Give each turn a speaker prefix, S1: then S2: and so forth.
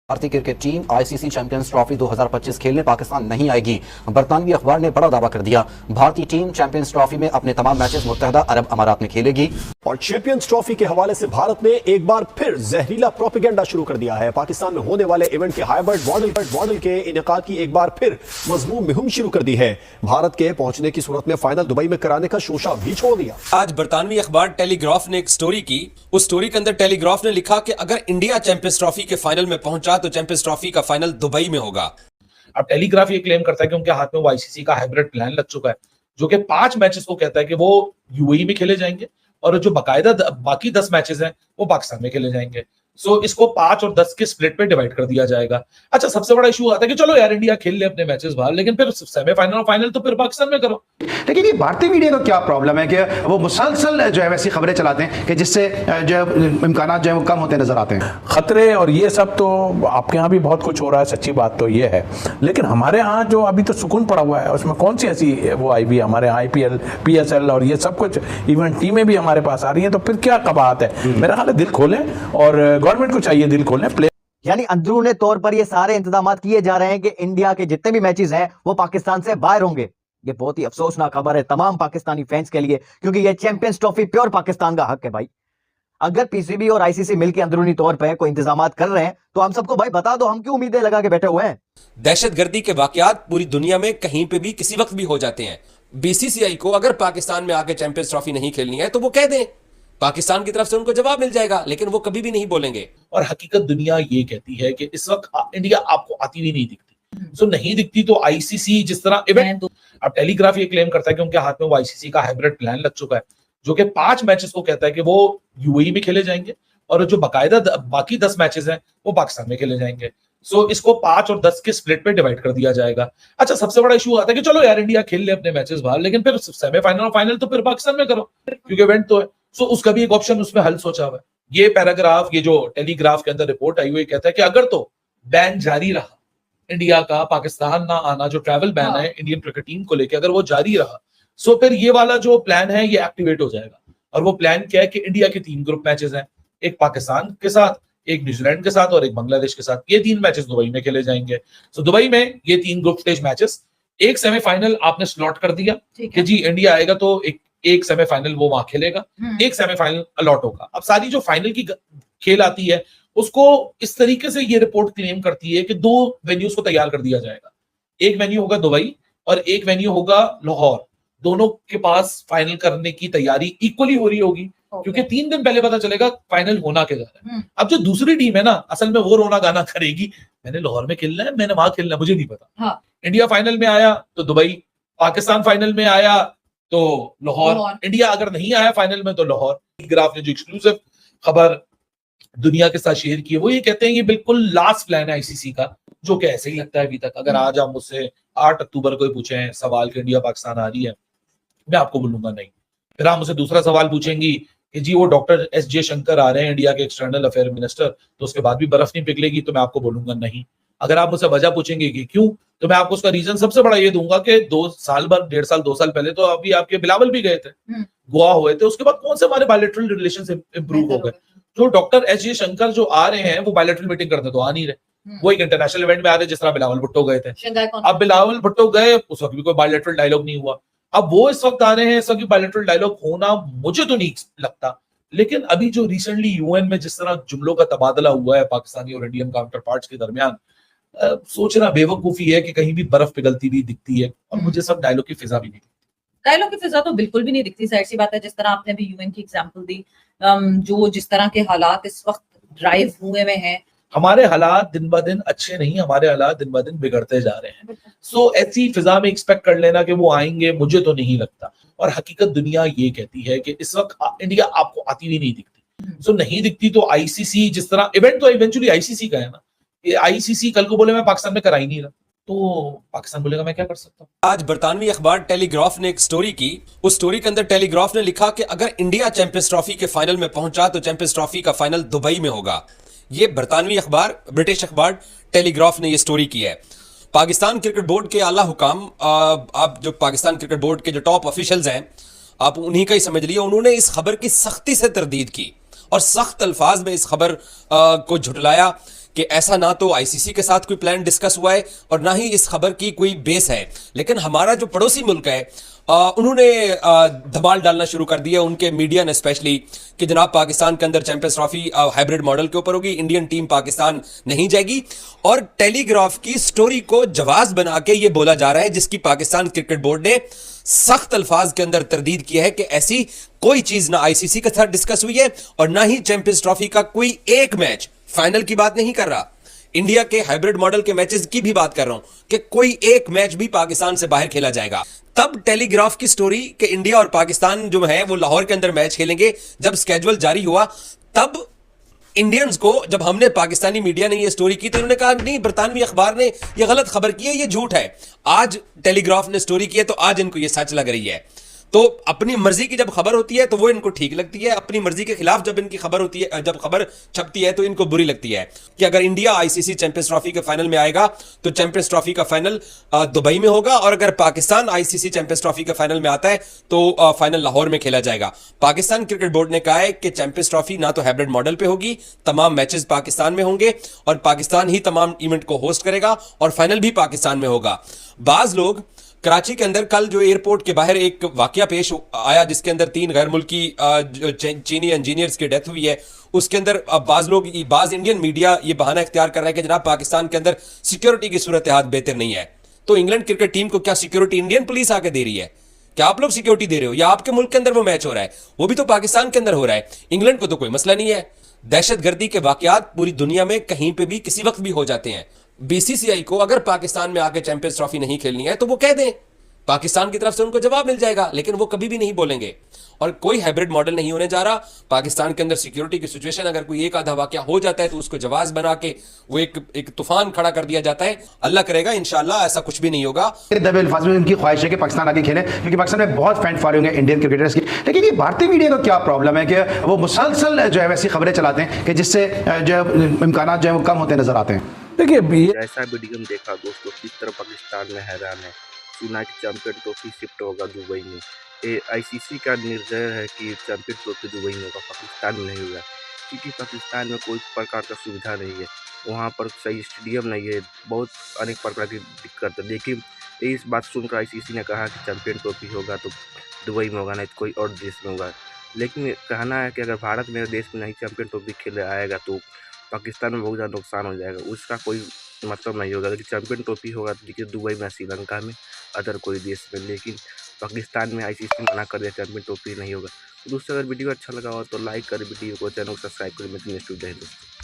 S1: भारतीय cricket team ICC champions trophy 2025 खेलने पाकिस्तान नहीं आएगी। बरतानवी अखबार ने बड़ा दावा कर दिया। भारतीय टीम चैंपियंस ट्रॉफी में अपने तमाम मैचेस मुत्तहदा अरब अमारात में खेलेगी।
S2: और चैंपियंस ट्रॉफी के हवाले से भारत ने एक बार फिर जहरीला प्रोपेगेंडा शुरू कर दिया है। पाकिस्तान में होने वाले इवेंट के हाइब्रिड मॉडल के इनेकाद की एक बार फिर मजमूम मुहिम शुरू कर दी है। भारत के पहुंचने की सूरत में फाइनल दुबई में कराने का शोशा भी छोड़ दिया।
S3: आज बरतानवी अखबार टेलीग्राफ ने एक स्टोरी की। उस स्टोरी के अंदर टेलीग्राफ ने लिखा कि अगर इंडिया चैंपियंस ट्रॉफी के फाइनल में पहुंचा तो चैंपियंस ट्रॉफी का फाइनल दुबई में होगा।
S4: अब टेलीग्राफ ये क्लेम करता है कि उनके हाथ में वो आईसीसी का हाइब्रिड प्लान लग चुका है, जो कि 5 मैचेस को कहता है कि वो यूएई में खेले जाएंगे और जो बाकायदा बाकी 10 मैचेस हैं वो पाकिस्तान में खेले जाएंगे। सो इसको 5 और 10 के स्प्लिट पे डिवाइड कर दिया जाएगा। अच्छा, सबसे बड़ा इशू आता है कि चलो यार इंडिया खेल ले अपने मैचेस बाहर, लेकिन फिर सेमीफाइनल और फाइनल तो फिर पाकिस्तान में करो।
S5: लेकिन ये भारतीय मीडिया का क्या प्रॉब्लम है कि वो मुसलसल जो है वैसी खबरें चलाते हैं कि जिससे जो है इम्कानात जो है वो कम होते नजर आते हैं।
S6: खतरे और ये सब तो आपके यहाँ भी बहुत कुछ हो रहा है, सच्ची बात तो ये है। लेकिन हमारे यहाँ जो अभी तो सुकून पड़ा हुआ है उसमें कौन सी ऐसी वो आई भी हमारे यहाँ IPL PSL और ये सब कुछ इवेंट टीमें भी हमारे पास आ रही हैं, तो फिर क्या कबाहत है। मेरा ख्याल है दिल खोलें और गवर्नमेंट को चाहिए दिल खोलें।
S7: यानी अंदरूनी तौर पर ये सारे इंतजाम किए जा रहे हैं कि इंडिया के जितने भी मैचेस हैं वो पाकिस्तान से बाहर होंगे। ये बहुत ही अफसोसनाक खबर है तमाम पाकिस्तानी फैंस के लिए, क्योंकि ये चैंपियंस ट्रॉफी प्योर पाकिस्तान का हक है भाई। अगर पीसीबी और आईसीसी मिलकर अंदरूनी तौर पर कोई इंतजाम कर रहे हैं तो हम सबको भाई बता दो, हम क्यों उम्मीदें लगा के बैठे हुए हैं।
S3: दहशतगर्दी के वाकयात पूरी दुनिया में कहीं पे भी किसी वक्त भी हो जाते हैं। बीसीसीआई को अगर पाकिस्तान में आके चैंपियंस ट्रॉफी नहीं खेलनी है तो वो कह दें, पाकिस्तान की तरफ से उनको जवाब मिल जाएगा, लेकिन वो कभी भी नहीं बोलेंगे।
S4: और हकीकत दुनिया ये कहती है कि इस वक्त इंडिया आपको आती हुई नहीं दिखती। सो नहीं दिखती तो आईसीसी जिस तरह इवेंट, अब टेलीग्राफ ये क्लेम करता है कि उनके हाथ में वो आईसीसी का हाइब्रिड प्लान लग चुका है, जो कि 5 मैचेस को कहता है कि वो यूएई में खेले जाएंगे और जो बाकायदा बाकी 10 मैचेस हैं वो पाकिस्तान में खेले जाएंगे। सो इसको 5 और 10 के स्प्लिट पे डिवाइड कर दिया जाएगा। अच्छा, सबसे बड़ा इशू आता है कि चलो यार इंडिया खेल ले अपने मैचेस बाहर, लेकिन फिर सेमीफाइनल और फाइनल तो फिर पाकिस्तान में करो, क्योंकि इवेंट तो है। सो उसका भी एक ऑप्शन उसमें हल सोचा हुआ है। ये पैराग्राफ, ये जो टेलीग्राफ के अंदर रिपोर्ट आई हुई कहता है कि अगर तो बैन जारी रहा इंडिया का पाकिस्तान ना आना, जो ट्रैवल बैन है इंडियन क्रिकेट टीम को लेकर, अगर वो जारी रहा सो फिर ये वाला जो प्लान है ये एक्टिवेट हो जाएगा। और वो प्लान क्या है कि इंडिया के 3 ग्रुप मैचेस हैं, एक पाकिस्तान के साथ, एक न्यूजीलैंड के साथ और एक बांग्लादेश के साथ। ये 3 मैचेस दुबई में खेले जाएंगे। सो दुबई में ये 3 ग्रुप स्टेज मैचेस, एक सेमीफाइनल आपने स्लॉट कर दिया कि जी इंडिया आएगा तो एक सेमीफाइनल वो वहां खेलेगा, एक सेमीफाइनल अलॉट होगा। अब सारी जो फाइनल की खेल आती है उसको इस तरीके से ये रिपोर्ट क्लेम करती है कि 2 वेन्यूज को तैयार कर दिया जाएगा। एक वेन्यू होगा दुबई और एक वेन्यू होगा लाहौर। दोनों के पास फाइनल करने की तैयारी इक्वली हो रही होगी, क्योंकि 3 दिन पहले पता चलेगा फाइनल होना क्या जा रहा है। अब जो दूसरी टीम है ना, असल में वो रोना गाना करेगी, मैंने लाहौर में खेलना है, मैंने वहां खेलना है, मुझे नहीं पता। इंडिया फाइनल में आया तो दुबई, पाकिस्तान फाइनल में आया तो लाहौर, इंडिया अगर नहीं आया फाइनल में तो लाहौर। ग्राफ ने जो एक्सक्लूसिव खबर दुनिया के साथ शेयर की है वो ये कहते हैं ये बिल्कुल लास्ट प्लान है आईसीसी का, जो कि ऐसे ही लगता है अभी तक। अगर आज आप मुझसे 8 अक्टूबर को पूछे सवाल कि इंडिया पाकिस्तान आ रही है, मैं आपको बोलूंगा नहीं। फिर आप मुझसे दूसरा सवाल पूछेंगी कि जी वो डॉक्टर एस जयशंकर आ रहे हैं इंडिया के एक्सटर्नल अफेयर मिनिस्टर, तो उसके बाद भी बर्फ नहीं पिघलेगी, तो मैं आपको बोलूंगा नहीं। अगर आप मुझसे वजह पूछेंगे कि क्यों, तो मैं आपको उसका रीजन सबसे बड़ा ये दूंगा कि 2 साल बाद, 1.5 साल 2 साल पहले तो अभी आपके बिलावल भी गए थे, गोवा हुए थे, उसके बाद कौन से हमारे बायलैटरल रिलेशन इंप्रूव हो गए। जो डॉक्टर एस जयशंकर जो आ रहे हैं वो बायलैटरल मीटिंग करते तो आ नहीं रहे, वो एक इंटरनेशनल इवेंट में आ रहे, जिस तरह बिलावल भुट्टो गए थे। अब बिलावल भुट्टो गए, उस वक्त भी कोई बायलैटरल डायलॉग नहीं हुआ। अब वो इस वक्त आ रहे हैं, इस वक्त बायलैटरल डायलॉग होना मुझे तो नहीं लगता। लेकिन अभी जो रिसेंटली यूएन में जिस तरह जुमलों का तबादला हुआ है पाकिस्तानी और इंडियन काउंटर पार्ट्स के दरमियान, सोचना बेवकूफी है कि कहीं भी बर्फ पिघलती भी दिखती है, और मुझे सब डायलॉग की फिजा भी नहीं दिखती।
S8: डायलॉग की फिजा तो बिल्कुल भी नहीं दिखती, जाहिर सी बात है। जिस तरह आपने भी यूएन की एग्जांपल दी, जो जिस तरह के हालात इस वक्त ड्राइव हुए में हैं,
S4: हमारे हालात दिन ब दिन अच्छे नहीं, हमारे हालात दिन ब दिन बिगड़ते जा रहे हैं। सो ऐसी फिजा में एक्सपेक्ट कर लेना कि वो आएंगे, मुझे तो नहीं लगता। और हकीकत दुनिया ये कहती है कि इस वक्त इंडिया आपको आती हुई नहीं दिखती। सो नहीं दिखती तो आईसीसी जिस तरह इवेंट तो इवेंचुअली आईसीसी का है ना, आईसीसी कल को बोले मैं पाकिस्तान में करा ही नहीं रहा, तो पाकिस्तान बोलेगा मैं क्या कर सकता हूँ।
S3: आज बरतानवी अखबार टेलीग्राफ ने एक स्टोरी की। उस स्टोरी के अंदर टेलीग्राफ ने लिखा कि अगर इंडिया चैंपियंस ट्रॉफी के फाइनल में पहुंचा तो चैंपियंस ट्रॉफी का फाइनल दुबई में होगा। ये बरतानवी अखबार, ब्रिटिश अखबार टेलीग्राफ ने ये स्टोरी की है। पाकिस्तान क्रिकेट बोर्ड के आला हुकाम, आप जो पाकिस्तान क्रिकेट बोर्ड के जो टॉप ऑफिशियल्स हैं, आप उन्हीं का ही समझ लिया, उन्होंने इस खबर की सख्ती से तरदीद की और सख्त अल्फाज में इस खबर को झुटलाया कि ऐसा ना तो आईसीसी के साथ कोई प्लान डिस्कस हुआ है और ना ही इस खबर की कोई बेस है। लेकिन हमारा जो पड़ोसी मुल्क है उन्होंने धमाल डालना शुरू कर दिया, उनके मीडिया ने स्पेशली, कि जनाब पाकिस्तान के अंदर चैंपियंस ट्रॉफी हाइब्रिड मॉडल के ऊपर होगी, इंडियन टीम पाकिस्तान नहीं जाएगी। और टेलीग्राफ की स्टोरी को जवाब बना के ये बोला जा रहा है, जिसकी पाकिस्तान क्रिकेट बोर्ड ने सख्त अल्फाज के अंदर तरदीद किया है कि ऐसी कोई चीज ना आईसीसी के साथ डिस्कस हुई है और ना ही चैंपियंस ट्रॉफी का कोई एक मैच, फाइनल की बात नहीं कर रहा, इंडिया के हाइब्रिड मॉडल के मैचेस की भी बात कर रहा हूं, कि कोई एक मैच भी पाकिस्तान से बाहर खेला जाएगा। तब टेलीग्राफ की स्टोरी कि इंडिया और पाकिस्तान जो है वो लाहौर के अंदर मैच खेलेंगे, जब स्केड्यूल जारी हुआ तब इंडियंस को, जब हमने पाकिस्तानी मीडिया ने ये स्टोरी की तो उन्होंने कहा नहीं, बरतानवी अखबार ने ये गलत खबर की है, ये झूठ है। आज टेलीग्राफ ने स्टोरी की है तो आज इनको ये सच लग रही है। तो अपनी मर्जी की जब खबर होती है तो वो इनको ठीक लगती है, अपनी मर्जी के खिलाफ जब इनकी खबर होती है, जब खबर छपती है तो इनको बुरी लगती है। कि अगर इंडिया आईसीसी चैंपियंस ट्रॉफी के फाइनल में आएगा तो चैंपियंस ट्रॉफी का फाइनल दुबई में होगा, और अगर पाकिस्तान आईसीसी चैंपियंस ट्रॉफी के फाइनल में आता है तो फाइनल लाहौर में खेला जाएगा। पाकिस्तान क्रिकेट बोर्ड ने कहा है कि चैंपियंस ट्रॉफी ना तो हाइब्रिड मॉडल पे होगी, तमाम मैचेस पाकिस्तान में होंगे और पाकिस्तान ही तमाम इवेंट को होस्ट करेगा और फाइनल भी पाकिस्तान में होगा। बाज लोग कराची के अंदर कल जो एयरपोर्ट के बाहर एक वाकया पेश आया जिसके अंदर 3 गैर मुल्की चीनी इंजीनियर्स की डेथ हुई है, उसके अंदर बाज इंडियन मीडिया ये बहाना इख्तियार कर रहा है कि जनाब पाकिस्तान के अंदर सिक्योरिटी की सूरत हाल बेहतर नहीं है। तो इंग्लैंड क्रिकेट टीम को क्या सिक्योरिटी इंडियन पुलिस आके दे रही है? क्या आप लोग सिक्योरिटी दे रहे हो या आपके मुल्क के अंदर वो मैच हो रहा है? वो भी तो पाकिस्तान के अंदर हो रहा है। इंग्लैंड को तो कोई मसला नहीं है। दहशतगर्दी के वाकयात पूरी दुनिया में कहीं पे भी किसी वक्त भी हो जाते हैं। बीसीसीआई को अगर पाकिस्तान में आके चैंपियंस ट्रॉफी नहीं खेलनी है तो वो कह दें, पाकिस्तान की तरफ से उनको जवाब मिल जाएगा, लेकिन वो कभी भी नहीं बोलेंगे। और कोई हाइब्रिड मॉडल नहीं होने जा रहा। पाकिस्तान के अंदर सिक्योरिटी की सिचुएशन अगर कोई एक आधा वाकया हो जाता है तो उसको जवाब बना के वो एक तूफान खड़ा कर दिया जाता है। अल्लाह करेगा इंशाल्लाह ऐसा कुछ भी नहीं होगा।
S5: दबे अल्फाज में उनकी ख्वाहिश है कि पाकिस्तान आगे खेले, क्योंकि पाकिस्तान में बहुत फैन फॉलोइंग है इंडियन क्रिकेटर्स की। लेकिन ये भारतीय मीडिया का क्या प्रॉब्लम है कि वो मुसलसल जो है वैसी खबरें चलाते हैं कि जिससे जो है इम्कान जो है वो कम होते नजर आते हैं।
S6: देखिए
S9: ऐसा वीडियो में देखा दोस्तों, किस तरह पाकिस्तान में हैरान है। यूनाइटेड चैंपियन ट्रॉफी शिफ्ट होगा दुबई में। आईसीसी का निर्णय है कि चैंपियन ट्रॉफी दुबई में होगा, पाकिस्तान में नहीं होगा, क्योंकि पाकिस्तान में कोई प्रकार का सुविधा नहीं है, वहाँ पर सही स्टेडियम नहीं है, बहुत अनेक प्रकार की दिक्कत है। लेकिन इस बात सुनकर आईसीसी ने कहा कि चैंपियन ट्रॉफी होगा तो दुबई में होगा, नहीं तो कोई और देश में होगा। लेकिन कहना है कि अगर भारत मेरे देश में नहीं चैंपियन ट्रॉफी खेले आएगा तो पाकिस्तान में बहुत ज़्यादा नुकसान हो जाएगा, उसका कोई मतलब नहीं होगा। लेकिन चैंपियन ट्रॉफी होगा तो देखिए दुबई में, श्रीलंका में, अदर कोई देश में। लेकिन पाकिस्तान में आईसीसी मना कर दिया, चैंपियन ट्रॉफी नहीं होगा। तो दोस्तों अगर वीडियो अच्छा लगा हो तो लाइक करें वीडियो को, चैनल को सब्सक्राइब करें। मैं नेक्स्ट वीडियो दोस्तों।